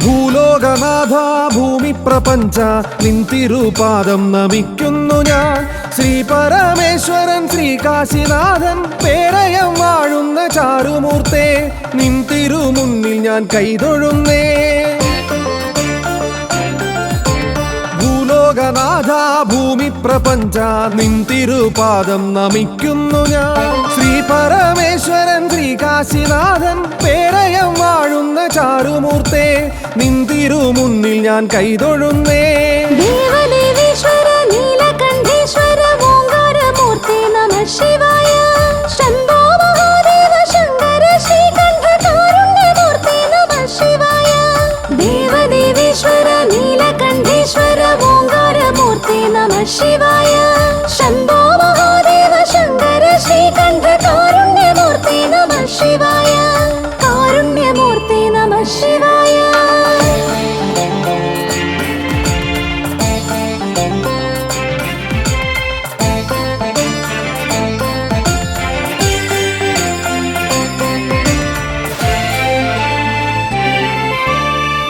ഭൂലോകനാഥ ഭൂമി പ്രപഞ്ച നിൻതിരുപാദം നമിക്കുന്നു ഞാൻ. ശ്രീ പരമേശ്വരൻ ശ്രീ കാശിനാഥൻ പേരയം വാഴുന്ന ചാരുമൂർത്തേ, നിൻതിരുമുന്നിൽ ഞാൻ കൈതൊഴുന്നേ. ഭൂലോകനാഥ ഭൂമി പ്രപഞ്ച നിൻതിരുപാദം നമിക്കുന്നു ഞാൻ. ശ്രീ പരമേശ്വരൻ ശ്രീ കാശിനാഥൻ പേരയം വാഴുന്ന ചാരുമൂർത്തേ, നിൻതിരുമുന്നിൽ ഞാൻ കൈതൊഴുന്നേ. ദേവദേവേശ്വര നീലകണ്ഠേശ്വര ഓംകാരമൂർത്തേ നമഃ ശിവായ. ശംഭോ മഹാദേവ ശങ്കര ശ്രീകണ്ഠ കാരുണ്യമൂർത്തേ നമഃ ശിവായ. ദേവദേവേശ്വര നീലകണ്ഠേശ്വര ഓംകാരമൂർത്തേ നമഃ ശിവായ. ശംഭോ മഹാദേവ ശങ്കര ശ്രീകണ്ഠ കാരുണ്യമൂർത്തേ നമഃ ശിവായ. കാരുണ്യമൂർത്തേ നമഃ ശിവായ.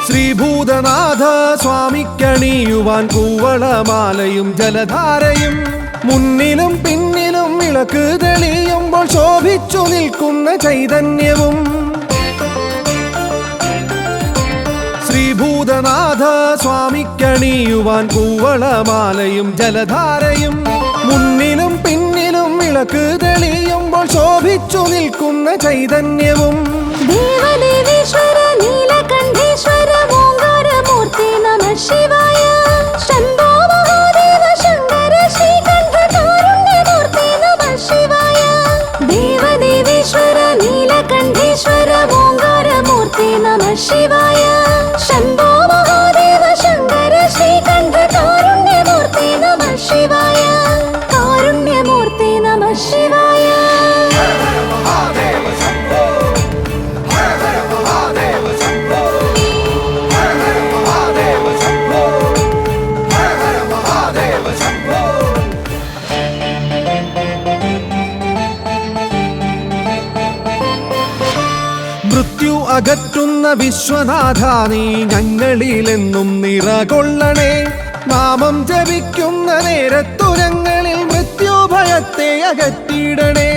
ശ്രീഭൂതനാഥ സ്വാമിക്കണിയുവാൻ കൂവളമാലയും ജലധാരയും, മുന്നിലും പിന്നിലും വിളക്ക് തെളിയുമ്പോൾ ശോഭിച്ചു നിൽക്കുന്ന ചൈതന്യവും. ശ്രീഭൂതനാഥ സ്വാമിക്കണിയുവാൻ കൂവളമാലയും ജലധാരയും, മുന്നിലും പിന്നിലും വിളക്ക് തെളിയുമ്പോൾ ശോഭിച്ചു നിൽക്കുന്ന ചൈതന്യവും. ദേവദേവേശ്വര നീലകണ്ഠേശ്വര ഓംകാരമൂർത്തേ നമഃ ശിവായ. ശംഭോ മഹാദേവ ശങ്കര ശ്രീകണ്ഠ കാരുണ്യമൂർത്തേ നമഃ ശിവായ. ദേവദേവേശ്വര നീലകണ്ഠേശ്വര ഓംകാരമൂർത്തേ നമഃ ശിവായ. ശംഭോ മഹാദേവ ശങ്കര ശ്രീകണ്ഠ കാരുണ്യമൂർത്തേ നമഃ ശിവായ. കാരുണ്യമൂർത്തേ നമഃ ശിവായ. മൃത്യു അകറ്റുന്ന വിശ്വനാഥ നീ ഞങ്ങളിലെന്നും നിറകൊള്ളണേ. നാമം ജപിക്കുന്ന നേരത്തുരങ്ങളിൽ മൃത്യുഭയത്തെ അകറ്റിയിടണേ.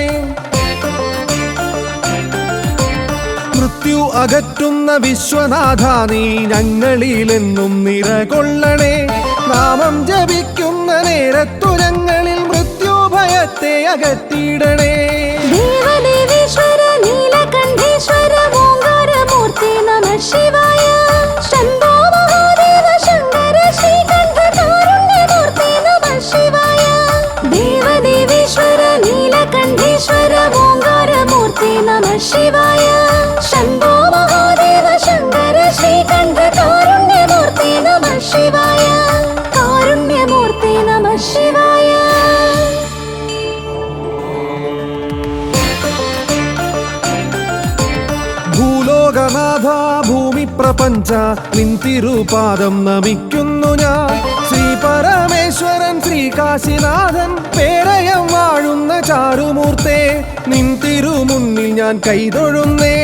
മൃത്യു അകറ്റുന്ന വിശ്വനാഥ നീ ഞങ്ങളിലെന്നും നിറകൊള്ളണേ. നാമം ജപിക്കുന്ന നേരത്തുരങ്ങളിൽ മൃത്യുഭയത്തെ അകറ്റിയിടണേ. ദേവദേവേശ്വര നീലകണ്ഠേശ്വര ഓംകാരമൂർത്തേ നമഃ ശിവായ. ശംഭോ മഹാദേവ ശങ്കര ശ്രീകണ്ഠ കാരുണ്യമൂർത്തേ നമഃ ശിവായ. ദേവദേവേശ്വര നീലകണ്ഠേശ്വര ഓംകാരമൂർത്തേ നമഃ ശിവായ. ശംഭോ മഹാദേവ ശങ്കര ശ്രീകണ്ഠ കാരുണ്യമൂർത്തേ നമഃ ശിവായ. കാരുണ്യമൂർത്തേ നമഃ ശിവായ. ഭൂലോകനാഥ ഭൂമി പ്രപഞ്ച നിൻതിരുപാദം നമിക്കുന്നു ഞാൻ. ശ്രീ പരമേശ്വരൻ ശ്രീ കാശിനാഥൻ പേരയം വാഴുന്ന ചാരുമൂർത്തേ, നിൻതിരുമുന്നിൽ ഞാൻ കൈതൊഴുന്നേ.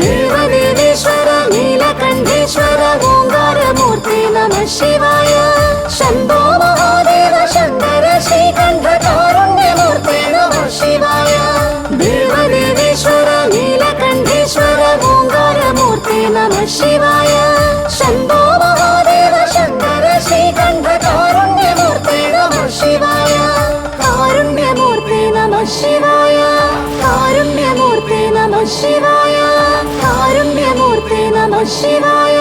ദേവദേവേശ്വര നീലകണ്ഠേശ്വര ഓംകാരമൂർത്തേ നമഃ ശിവായ. ശംഭോ മഹാദേവ ശങ്കര ശ്രീകണ്ഠ കാരുണ്യമൂർത്തേ നമഃ ശിവായ. ദേവദേവേശ്വര നീലകണ്ഠേശ്വര ഓംകാരമൂർത്തേ നമഃ ശിവായ. ശംഭോ മഹാദേവ ശങ്കര ശ്രീകണ്ഠ കാരുണ്യമൂർത്തേ നമഃ ശിവായ. കാരുണ്യമൂർത്തേ നമഃ ശിവായ. കാരുണ്യമൂർത്തേ നമഃ ശിവായ. കാരുണ്യമൂർത്തേ നമഃ ശിവായ.